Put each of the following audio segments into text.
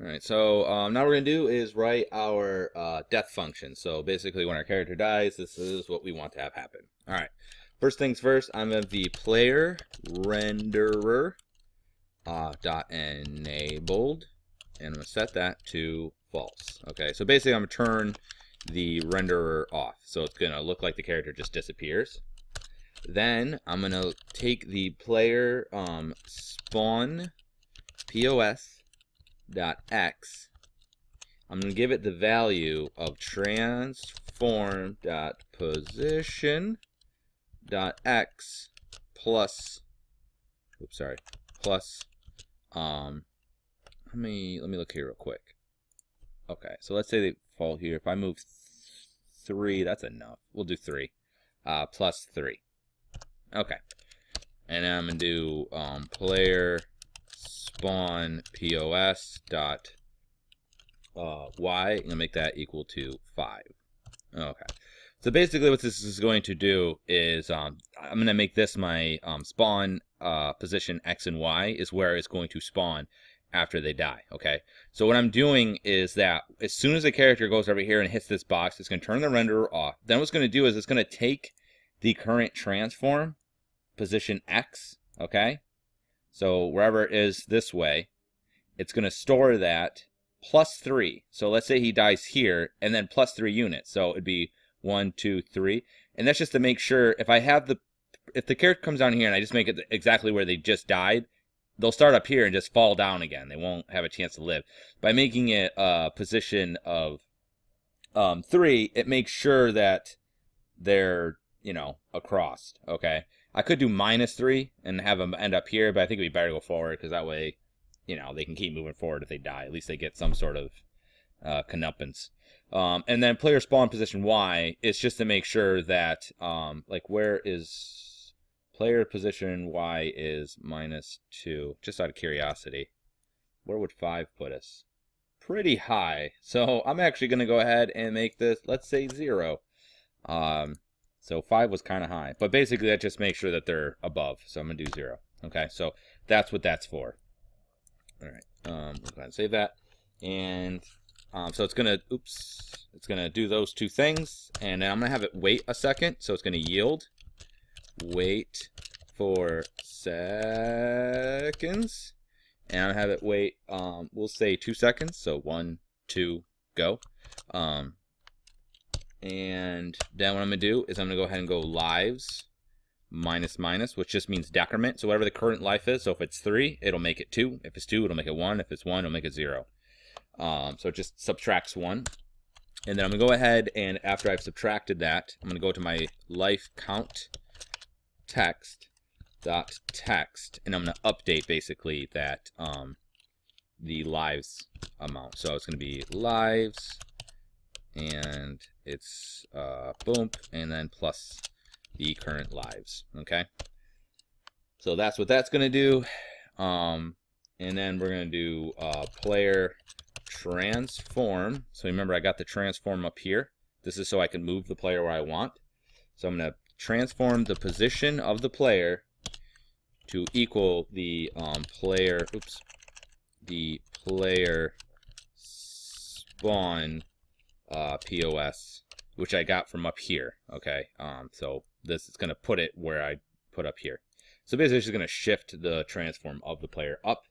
All right, so now what we're gonna do is write our death function. So basically, when our character dies, this is what we want to have happen. All right, first things first, I'm gonna be player renderer dot enabled, and I'm gonna set that to false. Okay, so basically, I'm gonna turn the renderer off, so it's gonna look like the character just disappears. Then I'm gonna take the player spawn POS dot x. I'm going to give it the value of transform dot position dot x plus, oops, sorry, plus let me look here real quick. Okay, so let's say they fall here. If I move 3, that's enough. We'll do 3 plus 3. Okay, and then I'm going to do player spawn POS dot y, and make that equal to 5. Okay. So basically what this is going to do is I'm going to make this my spawn position x and y is where it's going to spawn after they die. Okay. So what I'm doing is that as soon as the character goes over here and hits this box, it's going to turn the renderer off. Then what's going to do is it's going to take the current transform position x, okay? So wherever it is this way, it's going to store that plus 3. So let's say he dies here, and then plus 3 units. So it'd be 1, 2, 3. And that's just to make sure if the character comes down here and I just make it exactly where they just died, they'll start up here and just fall down again. They won't have a chance to live. By making it a position of 3, it makes sure that they're, across. Okay. I could do -3 and have them end up here, but I think it'd be better to go forward because that way, they can keep moving forward if they die. At least they get some sort of comeuppance. And then player spawn position Y is just to make sure that, where is player position Y is -2, just out of curiosity. Where would 5 put us? Pretty high. So I'm actually going to go ahead and make this, let's say 0. So 5 was kind of high. But basically that just makes sure that they're above. So I'm going to do 0. Okay, so that's what that's for. All right, we'll go ahead and save that. And so it's going to do those 2 things. And then I'm going to have it wait a second. So it's going to yield. Wait for seconds. And I'll have it wait, we'll say 2 seconds. So 1, 2, go. And then what I'm going to do is I'm going to go ahead and go lives minus, which just means decrement. So whatever the current life is, so if it's 3, it'll make it 2. If it's 2, it'll make it 1. If it's 1, it'll make it 0. So it just subtracts 1. And then I'm going to go ahead and after I've subtracted that, I'm going to go to my life count text, and I'm going to update basically that the lives amount. So it's going to be lives, and it's boom, and then plus the current lives. Okay, so that's what that's going to do. And then we're going to do player transform. So remember, I got the transform up here. This is so I can move the player where I want. So I'm going to transform the position of the player to equal the player spawn POS, which I got from up here. Okay, so this is going to put it where I put up here. So basically it's just going to shift the transform of the player up.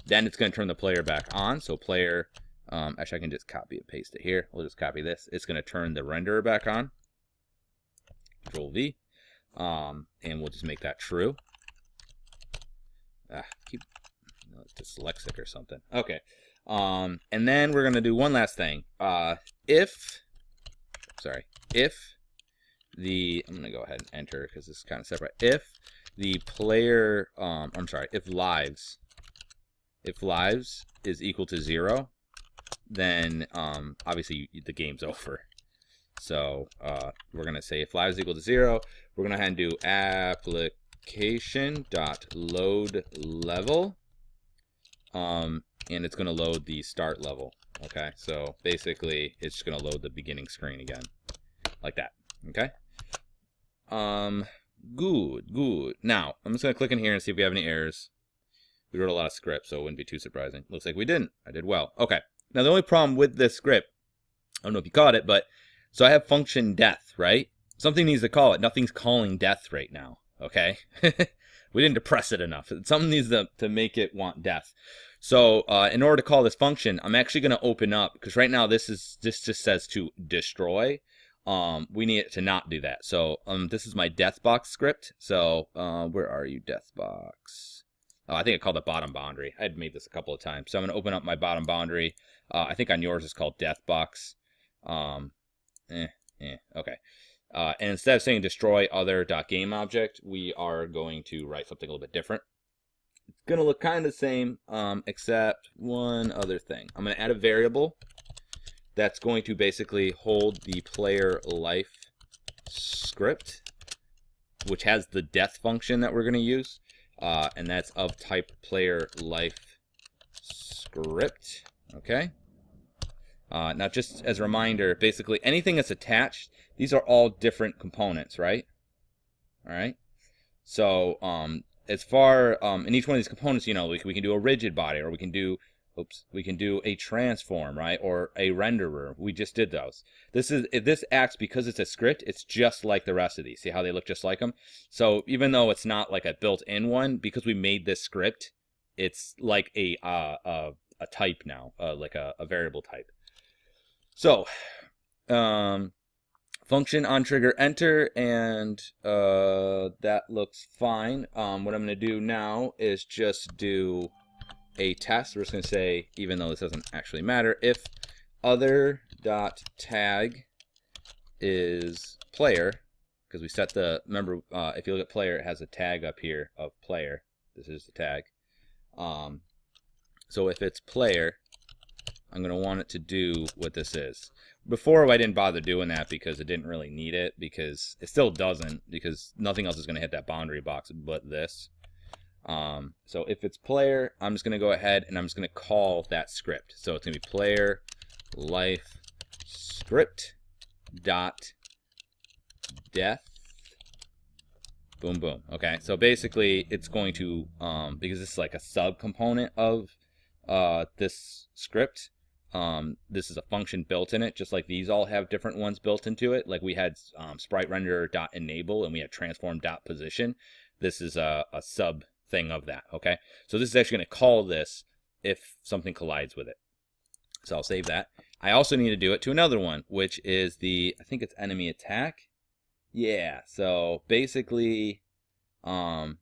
Then it's going to turn the player back on. So player, actually I can just copy and paste it here. We'll just copy this. It's going to turn the renderer back on. Control V, and we'll just make that true. Dyslexic or something. Okay, and then we're gonna do one last thing. If the, I'm gonna go ahead and enter because this is kind of separate. If the player, if lives is equal to 0, then obviously the game's over. So we're going to say if lives is equal to 0, we're going to have to do application.load level. And it's going to load the start level. Okay, so basically it's just going to load the beginning screen again. Like that. Okay. Good. Now, I'm just going to click in here and see if we have any errors. We wrote a lot of script, so it wouldn't be too surprising. Looks like we didn't. I did well. Okay. Now, the only problem with this script, I don't know if you caught it, but so I have function death, right? Something needs to call it. Nothing's calling death right now, okay? We didn't depress it enough. Something needs to make it want death. So in order to call this function, I'm actually going to open up, because right now this just says to destroy. We need it to not do that. So this is my death box script. So where are you, death box? Oh, I think I called it bottom boundary. I had made this a couple of times. So I'm going to open up my bottom boundary. I think on yours it's called death box. Okay. And instead of saying destroy other.game object, we are going to write something a little bit different. It's going to look kind of the same, except one other thing. I'm going to add a variable that's going to basically hold the player life script, which has the death function that we're going to use. And that's of type player life script. Okay. Now, just as a reminder, basically anything that's attached, these are all different components, right? All right. So as far in each one of these components, you know, we can do a rigid body, or we can do a transform, right, or a renderer. We just did those. This acts because it's a script. It's just like the rest of these. See how they look just like them? So even though it's not like a built-in one, because we made this script, it's like a type now, like a variable type. So, function on trigger enter, and that looks fine. What I'm going to do now is just do a test. We're just going to say, even though this doesn't actually matter, if other.tag is player, because we set the, remember, if you look at player, it has a tag up here of player. This is the tag. So if it's player, I'm going to want it to do what this is. Before, I didn't bother doing that because it didn't really need it, because it still doesn't, because nothing else is going to hit that boundary box but this. So if it's player, I'm just going to go ahead and I'm just going to call that script. So it's going to be player life script dot death. Boom, boom. Okay, so basically it's going to, because this is like a subcomponent of this script, this is a function built in it, just like these all have different ones built into it. Like we had sprite renderer dot enable, and we had transform dot position. This is a sub thing of that. Okay, so this is actually going to call this if something collides with it. So I'll save that. I also need to do it to another one, which is the, I think it's enemy attack. Yeah, so basically I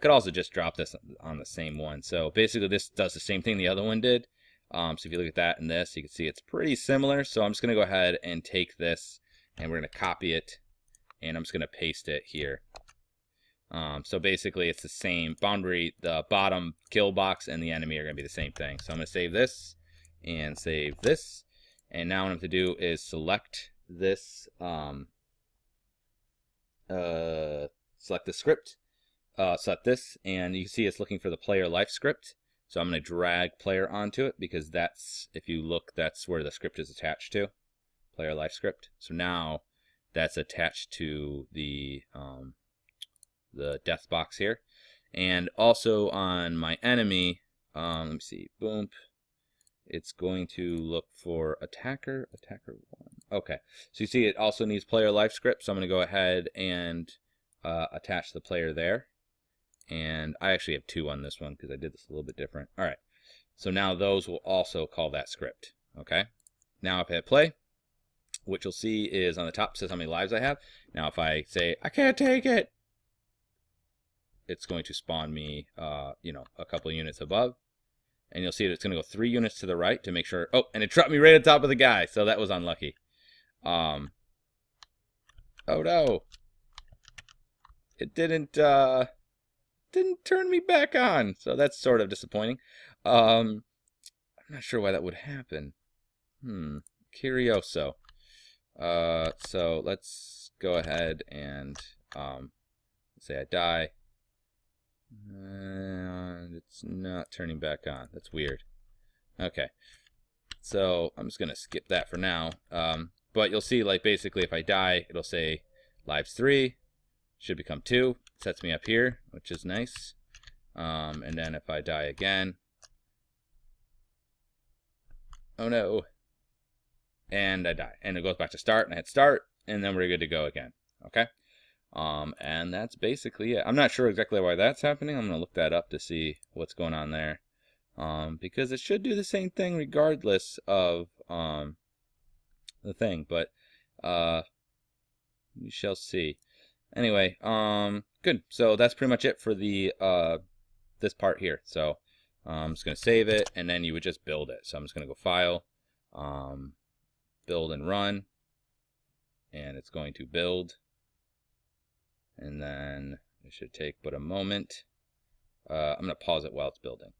could also just drop this on the same one. So basically this does the same thing the other one did. So if you look at that and this, you can see it's pretty similar. So I'm just going to go ahead and take this, and we're going to copy it, and I'm just going to paste it here. So basically it's the same boundary. The bottom kill box and the enemy are going to be the same thing. So I'm going to save this and save this. And now what I'm going to do is select this, select the script, select this, and you can see it's looking for the player life script. So I'm going to drag player onto it, because that's, if you look, that's where the script is attached to, player life script. So now that's attached to the death box here. And also on my enemy, let me see, boom, it's going to look for attacker 1. Okay, so you see it also needs player life script, so I'm going to go ahead and attach the player there. And I actually have 2 on this one because I did this a little bit different. All right, so now those will also call that script. Okay, now if I hit play, what you'll see is on the top says how many lives I have. Now if I say I can't take it, it's going to spawn me, you know, a couple of units above, and you'll see that it's going to go 3 units to the right to make sure. Oh, and it trapped me right on top of the guy, so that was unlucky. Oh no, it didn't turn me back on, so that's sort of disappointing. I'm not sure why that would happen. Curioso. So let's go ahead and say I die. And it's not turning back on. That's weird. Okay, so I'm just gonna skip that for now. But you'll see, like, basically if I die, it'll say lives 3 should become 2. Sets me up here, which is nice. And then if I die again, oh no, and I die, and it goes back to start, and I hit start, and then we're good to go again. Okay. And that's basically it. I'm not sure exactly why that's happening. I'm gonna look that up to see what's going on there. Because it should do the same thing regardless of the thing, but we shall see. Anyway, good. So that's pretty much it for the this part here. So I'm just gonna save it, and then you would just build it. So I'm just gonna go File, Build and Run, and it's going to build, and then it should take but a moment. I'm gonna pause it while it's building.